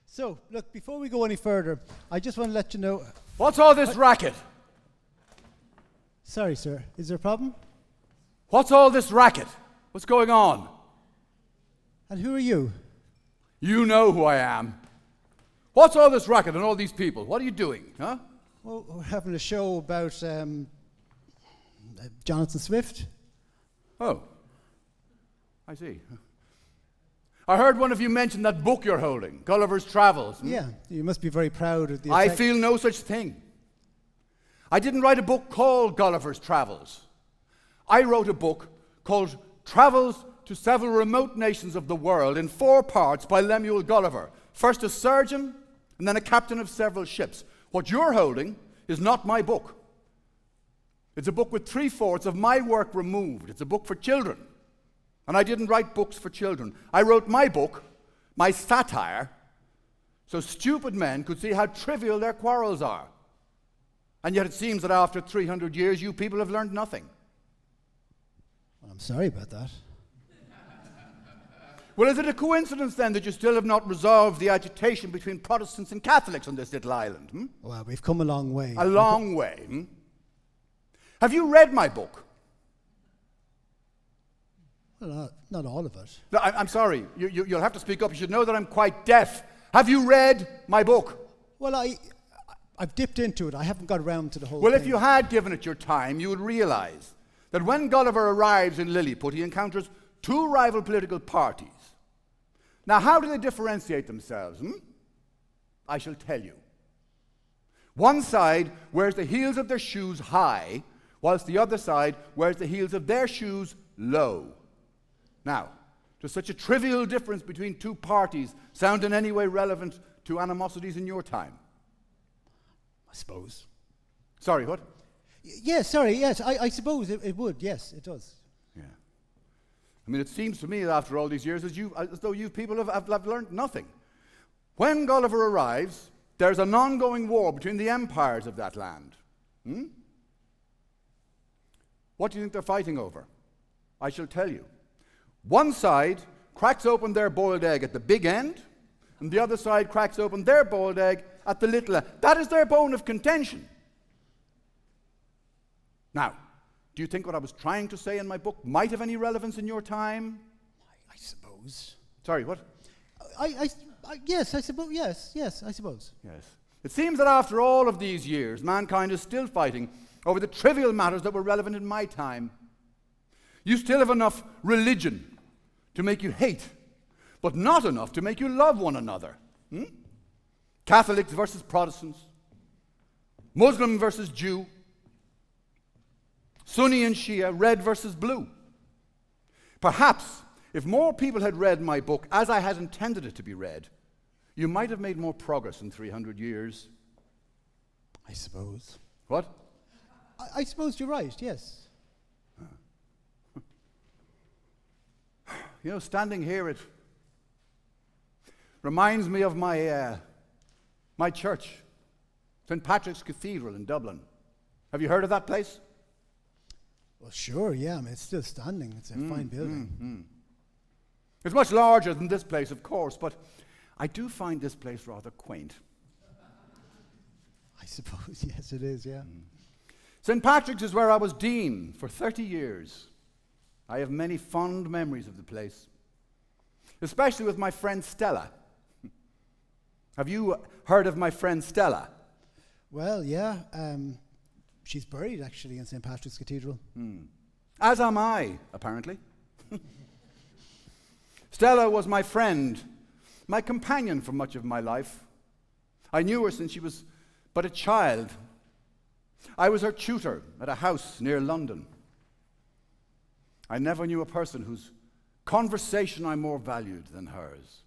So, look, before we go any further, I just want to let you know... What's all this racket? Sorry, sir. Is there a problem? What's all this racket? What's going on? And who are you? You know who I am. What's all this racket and all these people? What are you doing, huh? Well, we're having a show about Jonathan Swift. Oh, I see. I heard one of you mention that book you're holding, Gulliver's Travels. Yeah, you must be very proud of the I effect. feel no such thing. I didn't write a book called Gulliver's Travels. I wrote a book called Travels to Several Remote Nations of the World in 4 parts by Lemuel Gulliver. First a surgeon, and then a captain of several ships. What you're holding is not my book. It's a book with 3/4 of my work removed. It's a book for children. And I didn't write books for children. I wrote my book, my satire, so stupid men could see how trivial their quarrels are. And yet it seems that after 300 years, you people have learned nothing. Well, I'm sorry about that. Well, is it a coincidence then that you still have not resolved the agitation between Protestants and Catholics on this little island? Well, we've come a long way. A long way. Have you read my book? Well, not all of it. No, I'm sorry. You'll have to speak up. You should know that I'm quite deaf. Have you read my book? Well, I've dipped into it. I haven't got around to the whole Well, thing. if you had given it your time, you would realize that when Gulliver arrives in Lilliput, he encounters 2 rival political parties. Now, how do they differentiate themselves? I shall tell you. One side wears the heels of their shoes high, whilst the other side wears the heels of their shoes low. Now, does such a trivial difference between 2 parties sound in any way relevant to animosities in your time? I suppose. Sorry, what? Yes, sorry, yes. I suppose it would. Yes, it does. Yeah. I mean, it seems to me that after all these years as though you people have learned nothing. When Gulliver arrives, there's an ongoing war between the empires of that land. What do you think they're fighting over? I shall tell you. One side cracks open their boiled egg at the big end, and the other side cracks open their boiled egg at the little end. That is their bone of contention. Now, do you think what I was trying to say in my book might have any relevance in your time? I suppose. Sorry, what? Yes, I suppose. Yes, I suppose. Yes. It seems that after all of these years, mankind is still fighting over the trivial matters that were relevant in my time. You still have enough religion to make you hate, but not enough to make you love one another. Catholics versus Protestants, Muslim versus Jew, Sunni and Shia, red versus blue. Perhaps if more people had read my book as I had intended it to be read, you might have made more progress in 300 years. I suppose. What? I suppose you're right, yes. You know, standing here, it reminds me of my church, St. Patrick's Cathedral in Dublin. Have you heard of that place? Well, sure, yeah. I mean, it's still standing. It's a fine building. It's much larger than this place, of course, but I do find this place rather quaint. I suppose, yes, it is, yeah. St. Patrick's is where I was dean for 30 years. I have many fond memories of the place, especially with my friend Stella. Have you heard of my friend Stella? Well, yeah. She's buried, actually, in St. Patrick's Cathedral. As am I, apparently. Stella was my friend, my companion for much of my life. I knew her since she was but a child. I was her tutor at a house near London. I never knew a person whose conversation I more valued than hers,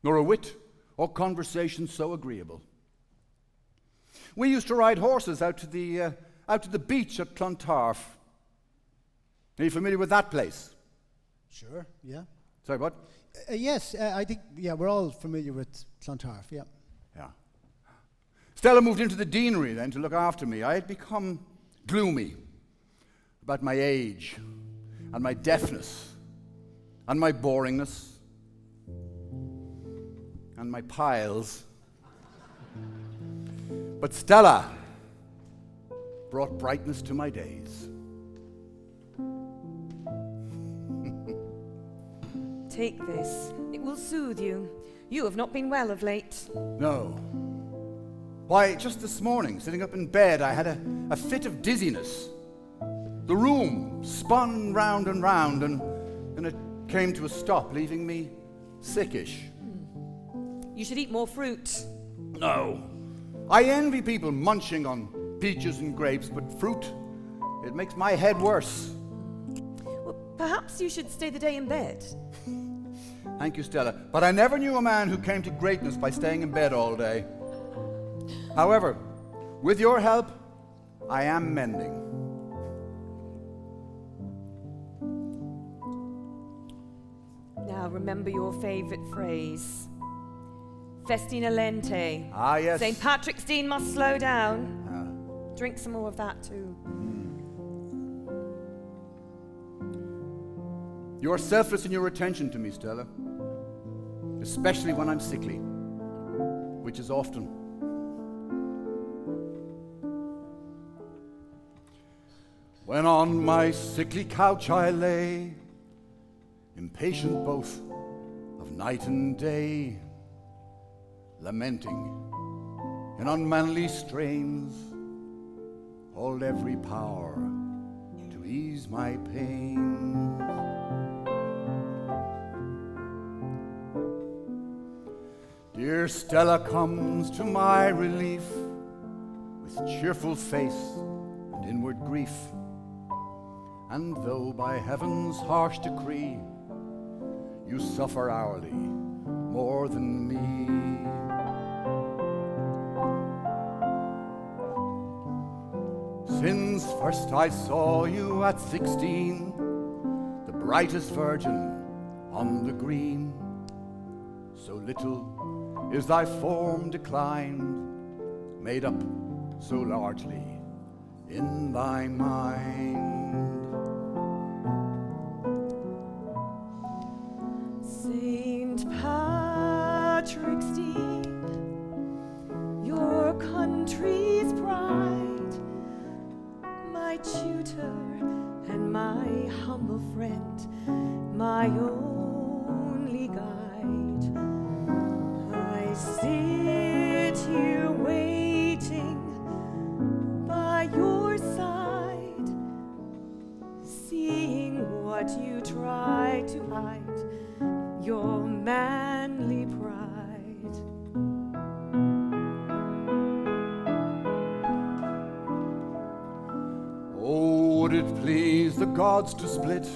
nor a wit or conversation so agreeable. We used to ride horses out to the beach at Clontarf. Are you familiar with that place? Sure, yeah. Sorry, what? Yes, I think, yeah, we're all familiar with Clontarf, yeah. Yeah. Stella moved into the deanery then to look after me. I had become gloomy about my age and my deafness and my boringness. and my piles. But Stella brought brightness to my days. Take this. It will soothe you. You have not been well of late. No. Why, just this morning, sitting up in bed, I had a fit of dizziness. The room spun round and round, and then it came to a stop, leaving me sickish. You should eat more fruit. No. I envy people munching on peaches and grapes, but fruit, it makes my head worse. Well, perhaps you should stay the day in bed. Thank you, Stella. But I never knew a man who came to greatness by staying in bed all day. However, with your help, I am mending. Now remember your favorite phrase. Festina lente. Ah, yes. St. Patrick's Dean must slow down. Drink some more of that too. You're selfless in your attention to me, Stella. Especially when I'm sickly, which is often. When on my sickly couch I lay, impatient both of night and day, lamenting in unmanly strains, hold every power to ease my pain. Dear Stella comes to my relief with cheerful face and inward grief, and though by heaven's harsh decree you suffer hourly more than me, since first I saw you at 16, the brightest virgin on the green, so little is thy form declined, made up so largely in thy mind. St. Patrick's Dean, your country's pride, my tutor and my humble friend, my only guide. I sit here waiting by your side, seeing what you try to hide, your manly pride. Oh, would it please the gods to split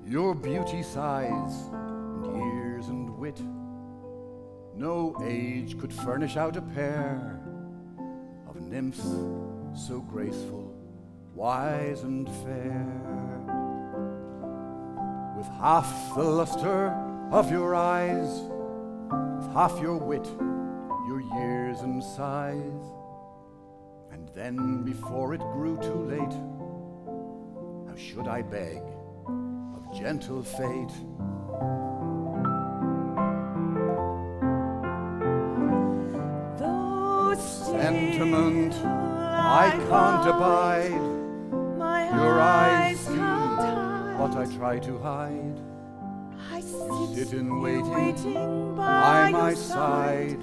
your beauty, size, and years and wit? No age could furnish out a pair of nymphs so graceful, wise and fair. With half the luster of your eyes, with half your wit, your years and size, and then before it grew too late, how should I beg of gentle fate? Sentiment I can't abide, your eyes see what I try to hide. I Sit in waiting by my side,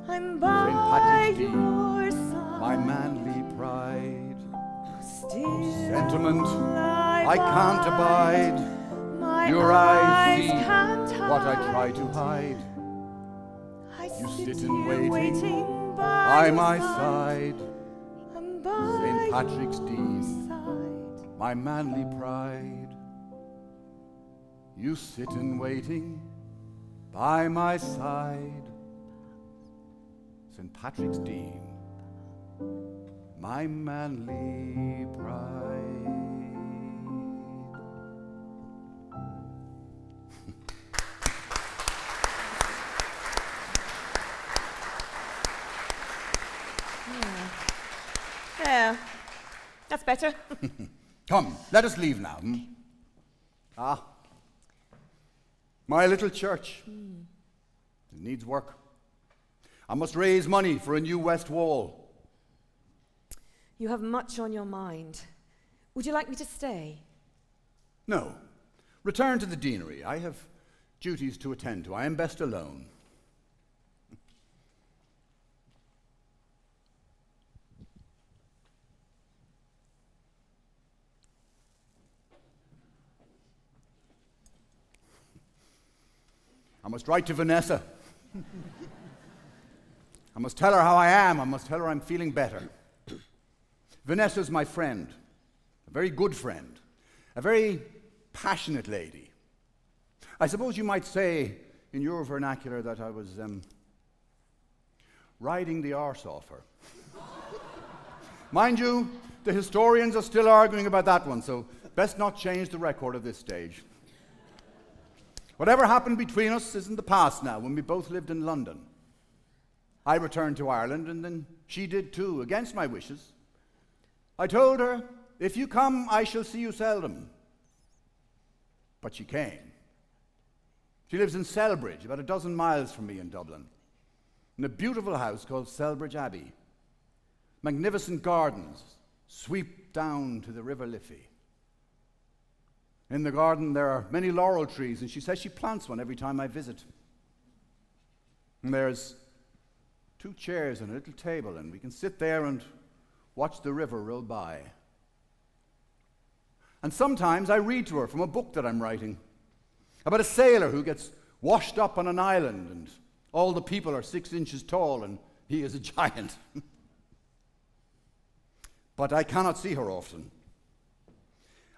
I'm St. by Patrick's Dean, your side. my manly pride. Still Sentiment I can't abide, my your eyes see can't what I hide. try to hide. You sit in here waiting by your my side, I'm by St. Patrick's your Dean, side. my manly pride. You sit in waiting by my side, St. Patrick's Dean, my manly pride. There. That's better. Come, let us leave now. Ah, my little church. It needs work. I must raise money for a new west wall. You have much on your mind. Would you like me to stay? No. Return to the deanery. I have duties to attend to. I am best alone. I must write to Vanessa. I must tell her how I am. I must tell her I'm feeling better. Vanessa's my friend, a very good friend, a very passionate lady. I suppose you might say, in your vernacular, that I was riding the arse off her. Mind you, the historians are still arguing about that one, so best not change the record at this stage. Whatever happened between us is in the past now, when we both lived in London. I returned to Ireland, and then she did too, against my wishes. I told her, if you come, I shall see you seldom. But she came. She lives in Selbridge, about 12 miles from me in Dublin, in a beautiful house called Selbridge Abbey. Magnificent gardens sweep down to the River Liffey. In the garden there are many laurel trees, and she says she plants one every time I visit. And there's 2 chairs and a little table, and we can sit there and watch the river roll by. And sometimes I read to her from a book that I'm writing about a sailor who gets washed up on an island, and all the people are 6 inches tall, and he is a giant. But I cannot see her often.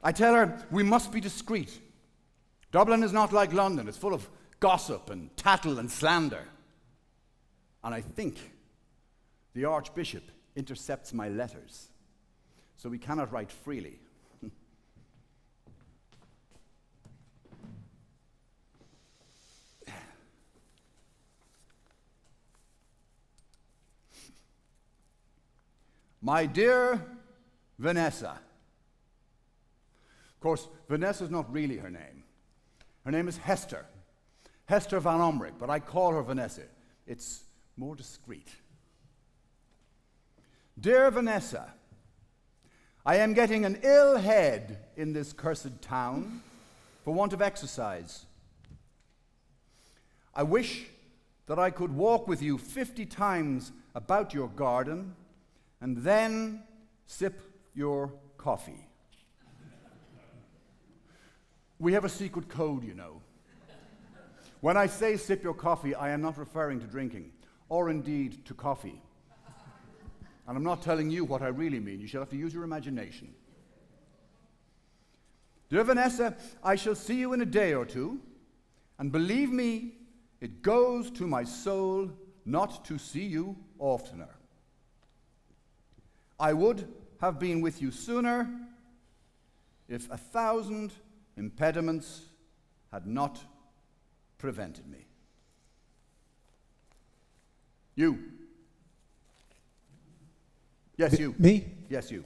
I tell her we must be discreet. Dublin is not like London. It's full of gossip and tattle and slander. And I think the Archbishop intercepts my letters, so we cannot write freely. My dear Vanessa. Of course, Vanessa is not really her name. Her name is Hester. Hester Vanhomrigh, but I call her Vanessa. It's more discreet. Dear Vanessa, I am getting an ill head in this cursed town for want of exercise. I wish that I could walk with you 50 times about your garden and then sip your coffee. We have a secret code, you know. When I say sip your coffee, I am not referring to drinking, or indeed to coffee. And I'm not telling you what I really mean. You shall have to use your imagination. Dear Vanessa, I shall see you in a day or two, and believe me, it goes to my soul not to see you oftener. I would have been with you sooner if 1,000 impediments had not prevented me. You. Yes, you. Me? Yes, you.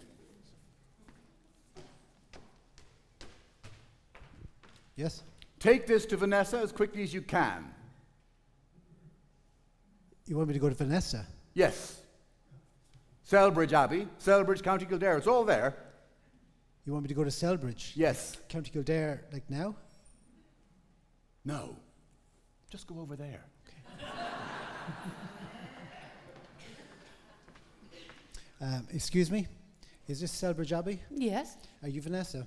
Yes? Take this to Vanessa as quickly as you can. You want me to go to Vanessa? Yes. Selbridge Abbey, Selbridge, County Kildare, it's all there. You want me to go to Selbridge? Yes. County Kildare, like now? No. Just go over there. Okay. Excuse me? Is this Selbridge Abbey? Yes, Are you Vanessa?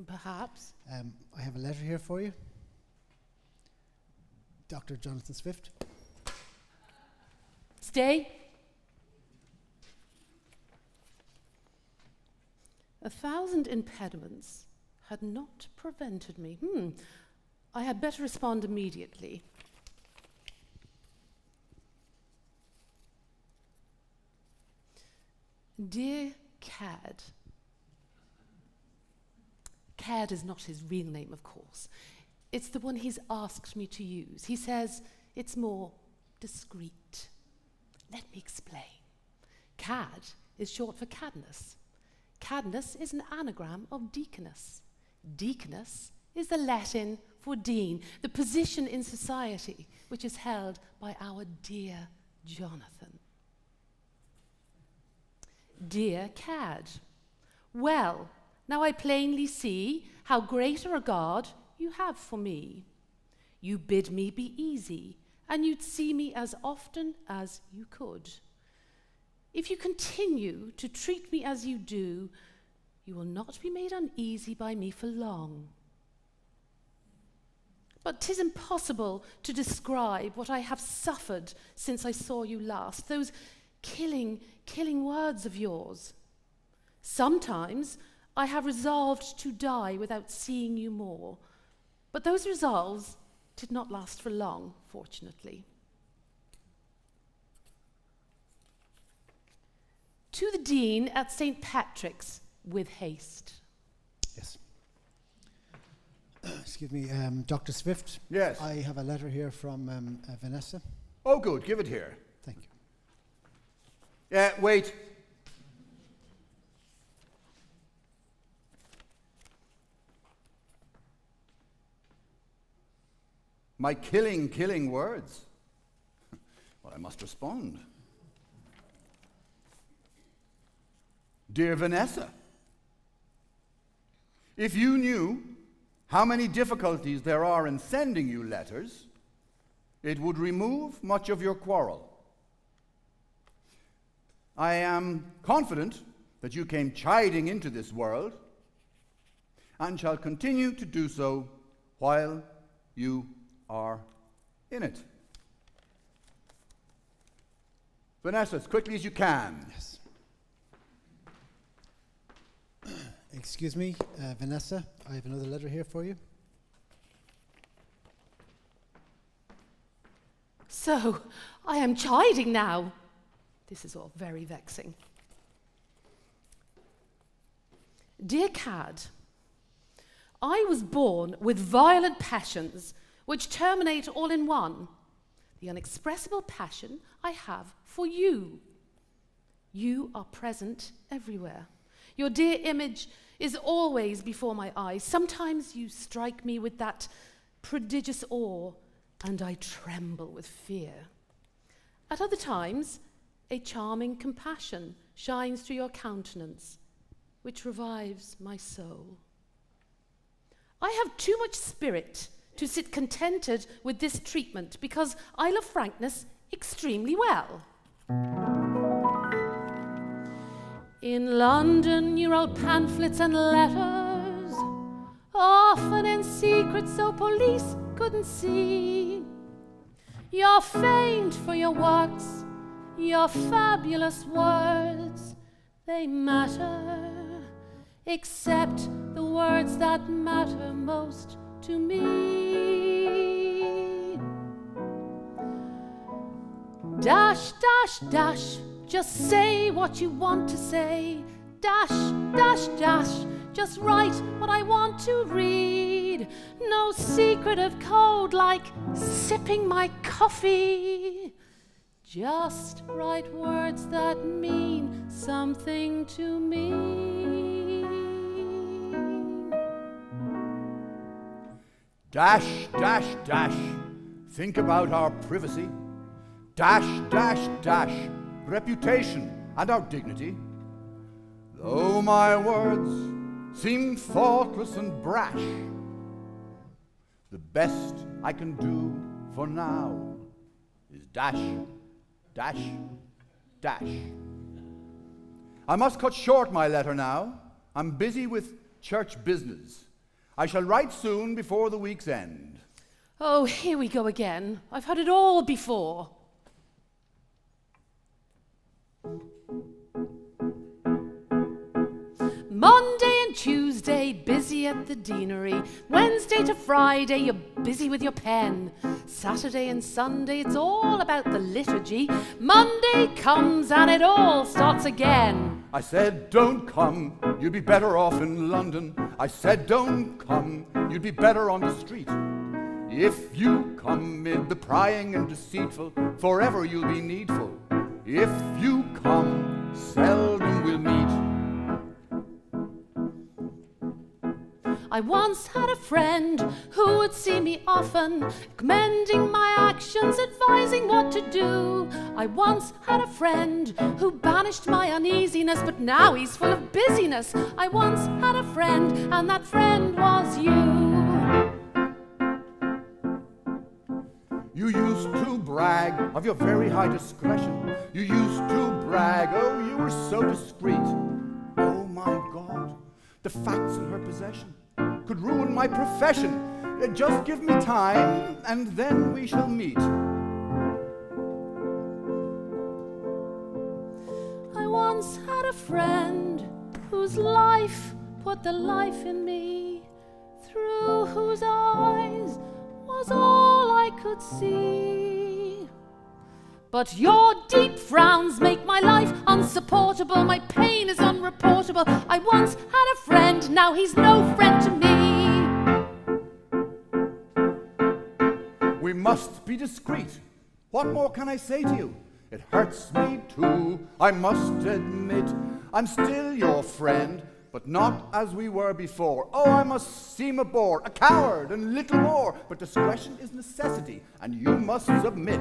perhaps. I have a letter here for you. Dr. Jonathan Swift. Stay. 1,000 impediments had not prevented me. I had better respond immediately. Dear Cad. Cad is not his real name, of course. It's the one he's asked me to use. He says it's more discreet. Let me explain. Cad is short for Cadmus. Cadmus is an anagram of deaconess. Deaconess is the Latin for dean, the position in society which is held by our dear Jonathan. Dear Cad, well, now I plainly see how great a regard you have for me. You bid me be easy, and you'd see me as often as you could. If you continue to treat me as you do, you will not be made uneasy by me for long. But 'tis impossible to describe what I have suffered since I saw you last, those killing words of yours. Sometimes I have resolved to die without seeing you more, but those resolves did not last for long, fortunately. To the Dean at St. Patrick's, with haste. Yes. Excuse me, Dr. Swift. Yes. I have a letter here from Vanessa. Oh, good. Give it here. Thank you. Yeah, wait. My killing words. Well, I must respond. Dear Vanessa, if you knew how many difficulties there are in sending you letters, it would remove much of your quarrel. I am confident that you came chiding into this world and shall continue to do so while you are in it. Vanessa, as quickly as you can. Yes. Excuse me, Vanessa, I have another letter here for you. So, I am chiding now. This is all very vexing. Dear Cad, I was born with violent passions which terminate all in one. The unexpressible passion I have for you. You are present everywhere. Your dear image is always before my eyes. Sometimes you strike me with that prodigious awe, and I tremble with fear. At other times, a charming compassion shines through your countenance, which revives my soul. I have too much spirit to sit contented with this treatment, because I love frankness extremely well. In London you wrote pamphlets and letters, often in secret so police couldn't see. You're famed for your works, your fabulous words, they matter, except the words that matter most to me. Dash, dash, dash, just say what you want to say. Dash, dash, dash, just write what I want to read. No secretive code like sipping my coffee. Just write words that mean something to me. Dash, dash, dash, think about our privacy. Dash, dash, dash, reputation and our dignity. Though my words seem thoughtless and brash, the best I can do for now is dash, dash, dash. I must cut short my letter now. I'm busy with church business. I shall write soon before the week's end. Oh, here we go again. I've heard it all before. Monday and Tuesday, busy at the deanery. Wednesday to Friday, you're busy with your pen. Saturday and Sunday, it's all about the liturgy. Monday comes and it all starts again. I said, don't come, you'd be better off in London. I said, don't come, you'd be better on the street. If you come mid the prying and deceitful, forever you'll be needful. If you come, seldom we'll meet. I once had a friend who would see me often, commending my actions, advising what to do. I once had a friend who banished my uneasiness, but now he's full of busyness. I once had a friend, and that friend was you. You used to brag of your very high discretion. You used to brag, oh, you were so discreet. Oh my God, the facts in her possession could ruin my profession. Just give me time, and then we shall meet. I once had a friend whose life put the life in me, through whose eyes was all I could see. But your deep frowns make my life unsupportable. My pain is unreportable. I once had a friend, now he's no friend to me. We must be discreet. What more can I say to you? It hurts me too, I must admit. I'm still your friend, but not as we were before. Oh, I must seem a bore, a coward, and little more. But discretion is necessity, and you must submit.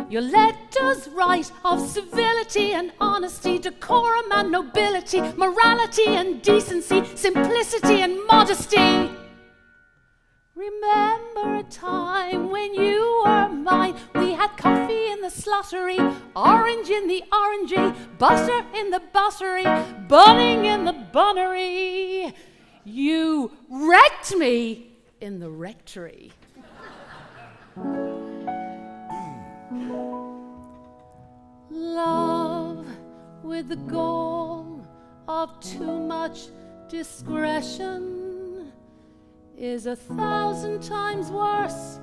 Your letters write of civility and honesty, decorum and nobility, morality and decency, simplicity and modesty. Remember a time when you were mine. We had coffee in the slottery, orange in the orangery, butter in the buttery, bunning in the bunnery. You wrecked me in the rectory. Love with the gall of too much discretion is 1,000 times worse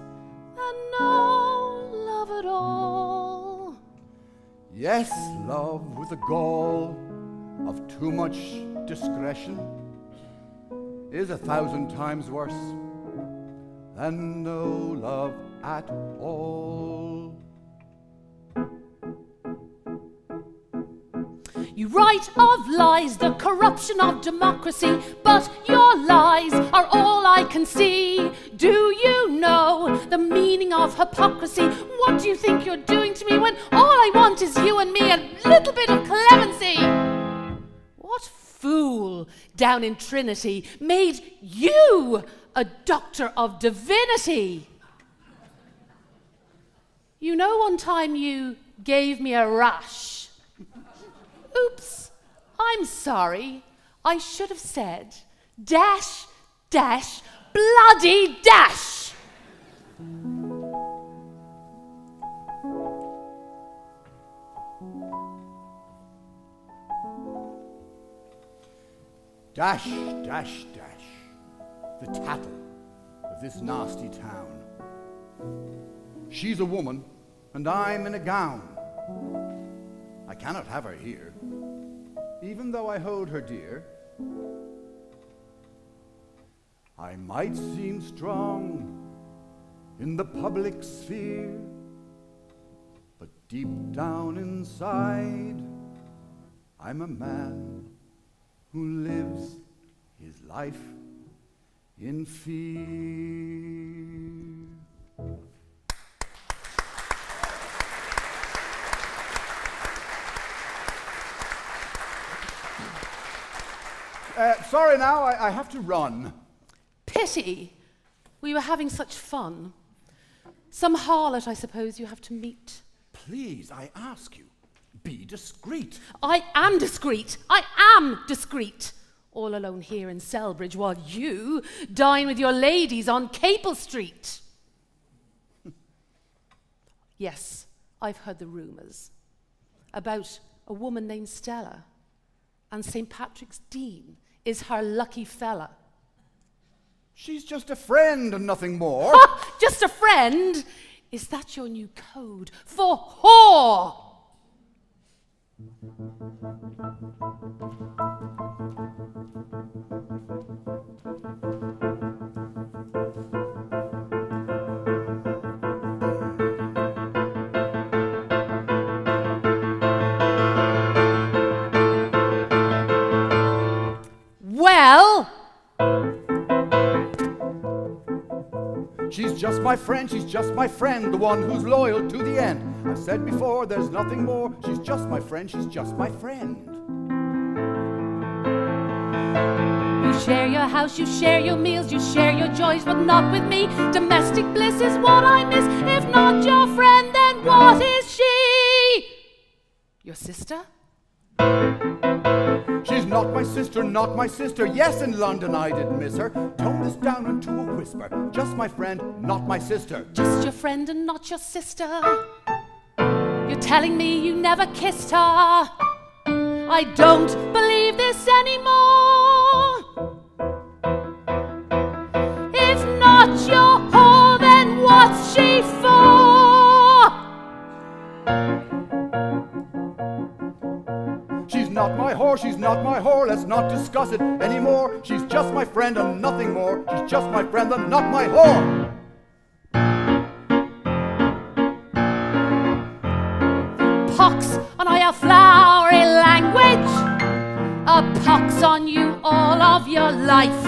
than no love at all. Yes, love with the gall of too much discretion is 1,000 times worse than no love at all. You write of lies, the corruption of democracy, but your lies are all I can see. Do you know the meaning of hypocrisy? What do you think you're doing to me when all I want is you and me, a little bit of clemency? What fool down in Trinity made you a doctor of divinity? You know, one time you gave me a rash. Oops, I'm sorry. I should have said dash, dash, bloody dash. Dash, dash, dash, the tattle of this nasty town. She's a woman, and I'm in a gown. I cannot have her here, even though I hold her dear. I might seem strong in the public sphere, but deep down inside, I'm a man who lives his life in fear. Sorry now, I have to run. Pity. We were having such fun. Some harlot, I suppose, you have to meet. Please, I ask you, be discreet. I am discreet. I am discreet. All alone here in Selbridge while you dine with your ladies on Capel Street. Yes, I've heard the rumours about a woman named Stella, and St. Patrick's Dean is her lucky fella. She's just a friend and nothing more. Ha! Just a friend? Is that your new code for whore? She's just my friend, she's just my friend, the one who's loyal to the end. I've said before, there's nothing more. She's just my friend, she's just my friend. You share your house, you share your meals, you share your joys, but not with me. Domestic bliss is what I miss. If not your friend, then what is she? Your sister? She's not my sister, not my sister. Yes, in London I did miss her. Tone this down into a whisper. Just my friend, not my sister. Just your friend and not your sister. You're telling me you never kissed her. I don't believe this anymore. If not your whore, then what's she for? She's not my whore, she's not my whore. Let's not discuss it anymore. She's just my friend and nothing more. She's just my friend and not my whore. Pox on your flowery language. A pox on you all of your life.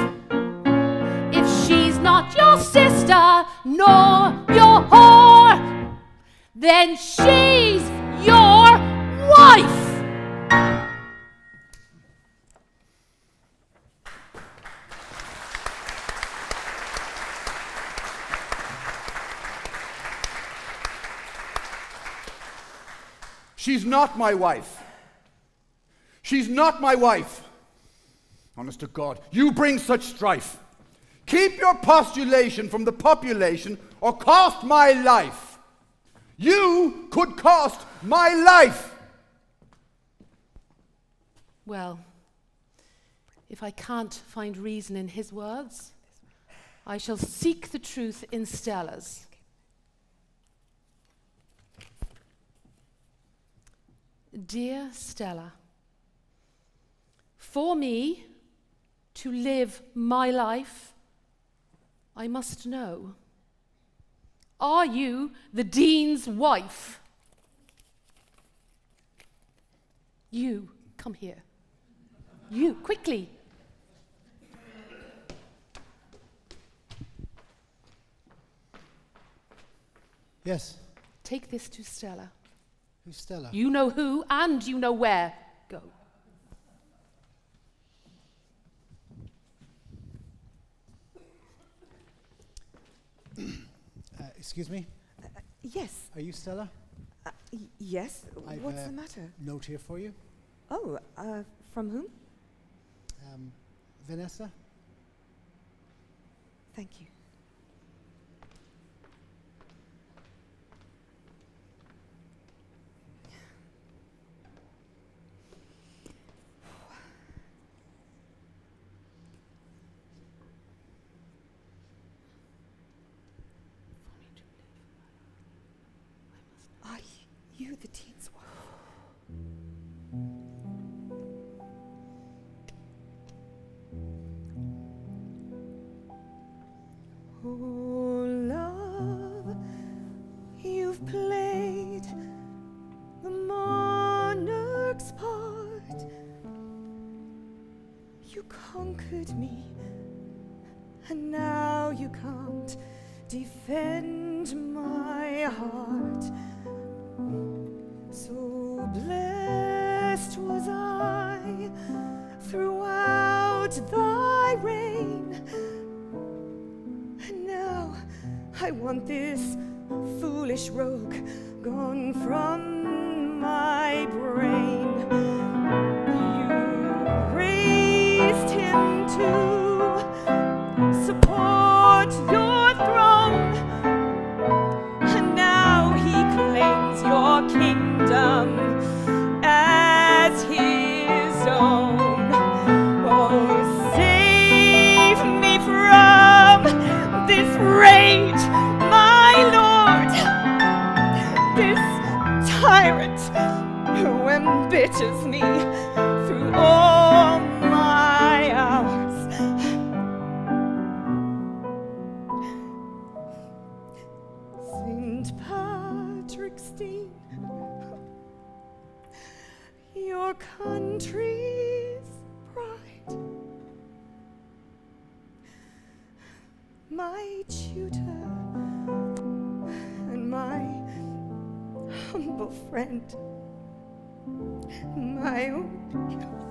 If she's not your sister nor your whore, then she's your wife. She's not my wife. She's not my wife. Honest to God, you bring such strife. Keep your postulation from the population or cost my life. You could cost my life. Well, if I can't find reason in his words, I shall seek the truth in Stella's. Dear Stella, for me to live my life, I must know, are you the Dean's wife? You, come here. You, quickly. Yes. Take this to Stella. Who's Stella? You know who and you know where. Go. Excuse me? Yes. Are you Stella? Yes. I've What's the matter? Note here for you. Oh, from whom? Vanessa? Thank you. Are you the Dean's wife? Oh, love, you've played the monarch's part. You conquered me, and now you can't defend my heart. So blessed was I throughout thy reign, and now I want this foolish rogue gone from my brain. You raised him to support your throne, and now he claims your kingdom as his own. Oh, save me from this rage, my lord, this tyrant who embitters me through all my hours. St. Patrick's Dean, your country's pride, my tutor, valuable friend. My only hope.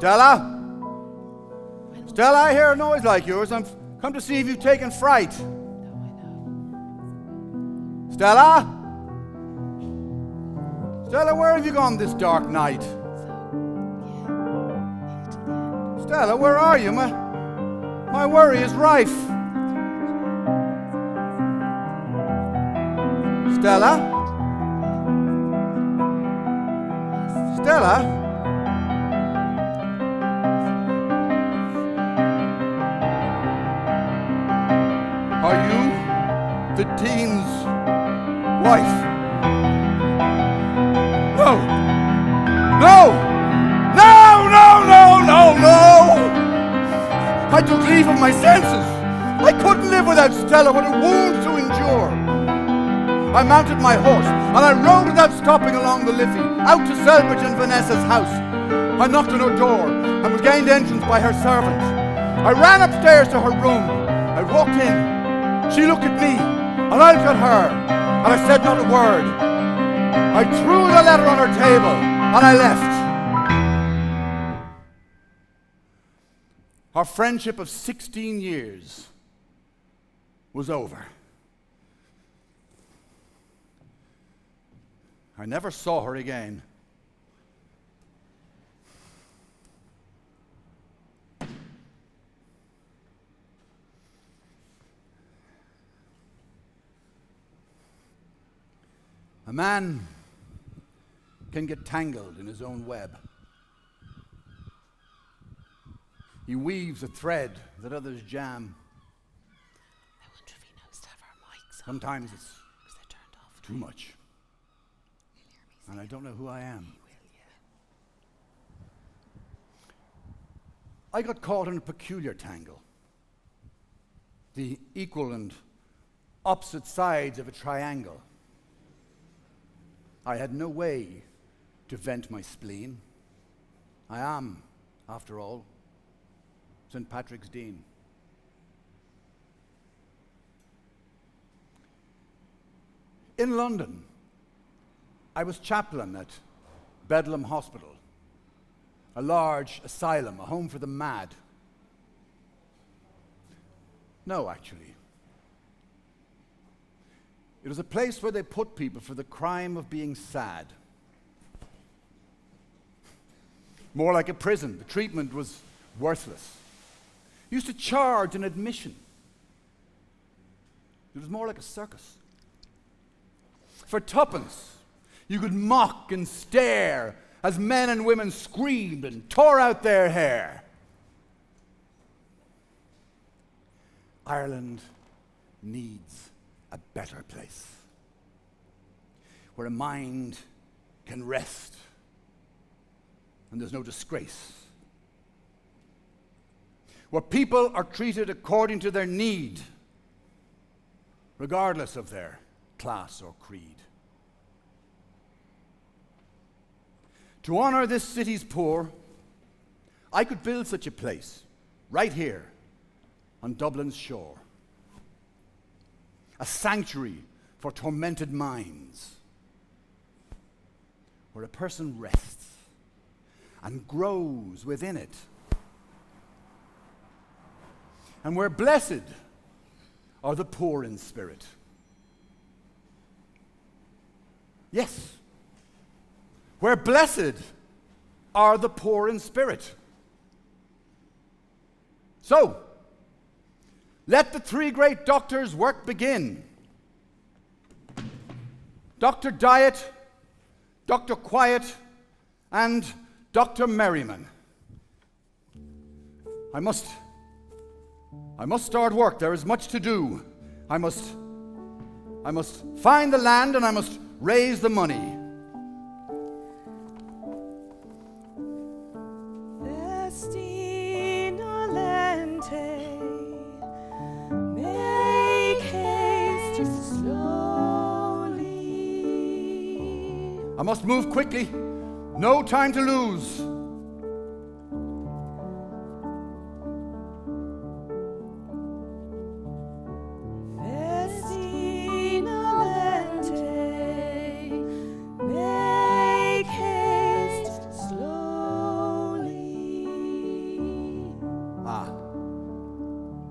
Stella? Stella, I hear a noise like yours. I'm come to see if you've taken fright. Stella? Stella, where have you gone this dark night? Stella, where are you? My worry is rife. Stella? Stella? Are you the Dean's wife? No! No! No, no, no, no, no! I took leave of my senses. I couldn't live without Stella, what a wound to endure. I mounted my horse, and I rode without stopping along the Liffey, out to Selbridge and Vanessa's house. I knocked on her door, and was gained entrance by her servant. I ran upstairs to her room. I walked in. She looked at me, and I looked at her, and I said not a word. I threw the letter on her table, and I left. Our friendship of 16 years was over. I never saw her again. A man can get tangled in his own web. He weaves a thread that others jam. I wonder if he knows to have our mics on. Sometimes it's Because they're turned off. too much. And I don't know who I am. I got caught in a peculiar tangle. The equal and opposite sides of a triangle. I had no way to vent my spleen. I am, after all, St. Patrick's Dean. In London, I was chaplain at Bedlam Hospital, a large asylum, a home for the mad. No, actually. It was a place where they put people for the crime of being sad. More like a prison. The treatment was worthless. You used to charge an admission. It was more like a circus. For tuppence, you could mock and stare as men and women screamed and tore out their hair. Ireland needs a better place where a mind can rest and there's no disgrace, where people are treated according to their need, regardless of their class or creed. To honor this city's poor, I could build such a place right here on Dublin's shore. A sanctuary for tormented minds, where a person rests and grows within it, and where blessed are the poor in spirit. Yes. Where blessed are the poor in spirit. So, let the three great doctors' work begin. Dr. Diet, Dr. Quiet, and Dr. Merriman. I must start work. There is much to do. I must find the land and I must raise the money. Festina lente, make haste slowly. I must move quickly. No time to lose.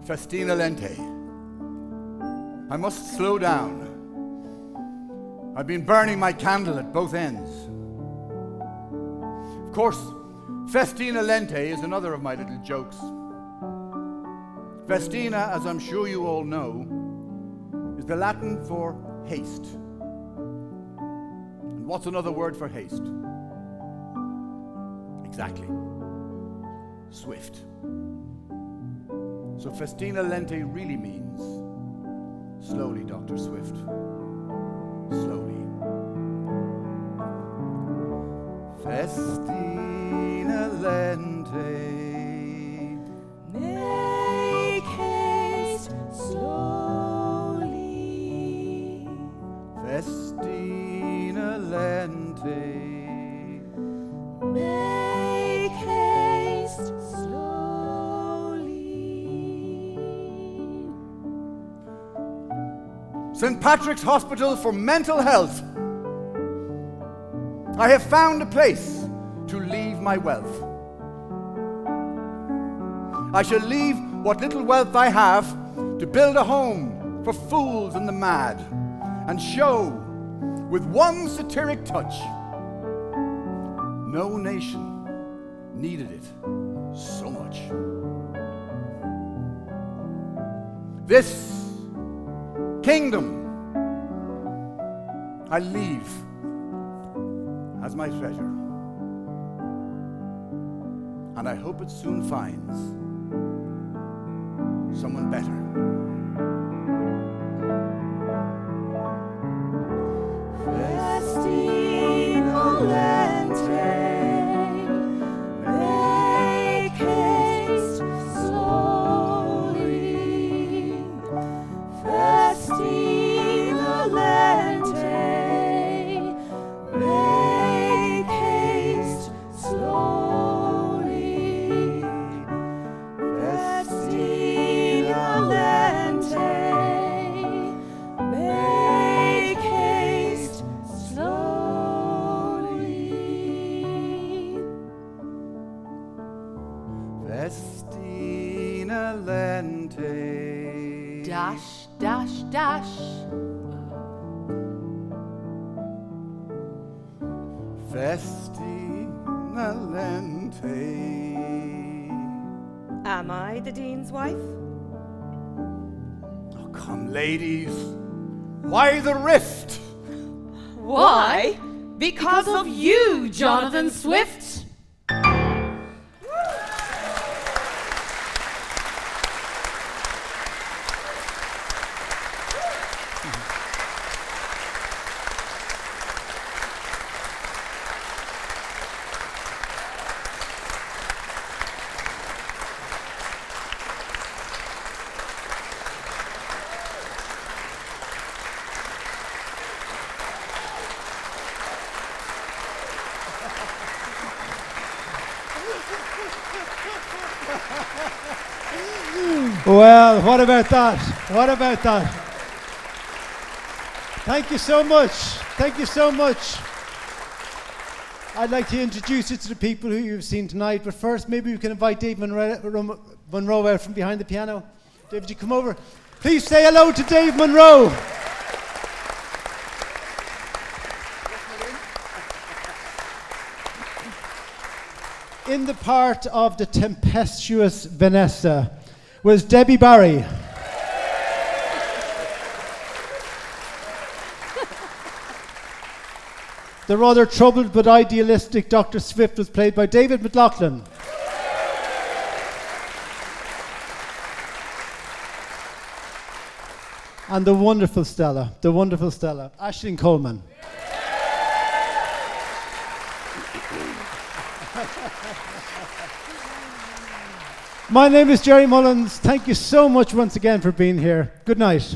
Festina lente. I must slow down. I've been burning my candle at both ends. Of course, festina lente is another of my little jokes. Festina, as I'm sure you all know, is the Latin for haste. And what's another word for haste? Exactly. Swift. So festina lente really means slowly, Dr. Swift. Slowly. Festina lente. Make haste slowly. Festina lente. Make haste slowly. St. Patrick's Hospital for Mental Health. I have found a place to leave my wealth. I shall leave what little wealth I have to build a home for fools and the mad, and show with one satiric touch no nation needed it so much. This kingdom I leave as my treasure, and I hope it soon finds someone better. Festina lente, make haste slowly. Festina lente, make haste slowly. Festina lente, make haste slowly. Festina lente. Dash, dash, dash. Festina lente. Am I the Dean's wife? Oh, come, ladies. Why the rift? Why? Because of you, Jonathan Swift. Well, what about that? What about that? Thank you so much. Thank you so much. I'd like to introduce you to the people who you've seen tonight, but first maybe we can invite Dave Munro out from behind the piano. David, you come over. Please say hello to Dave Munro. In the part of the tempestuous Vanessa was Debbie Barry. The rather troubled but idealistic Dr. Swift was played by David McGloughlin. And the wonderful Stella, Aisling Coleman. My name is Gerry Mullins. Thank you so much once again for being here. Good night.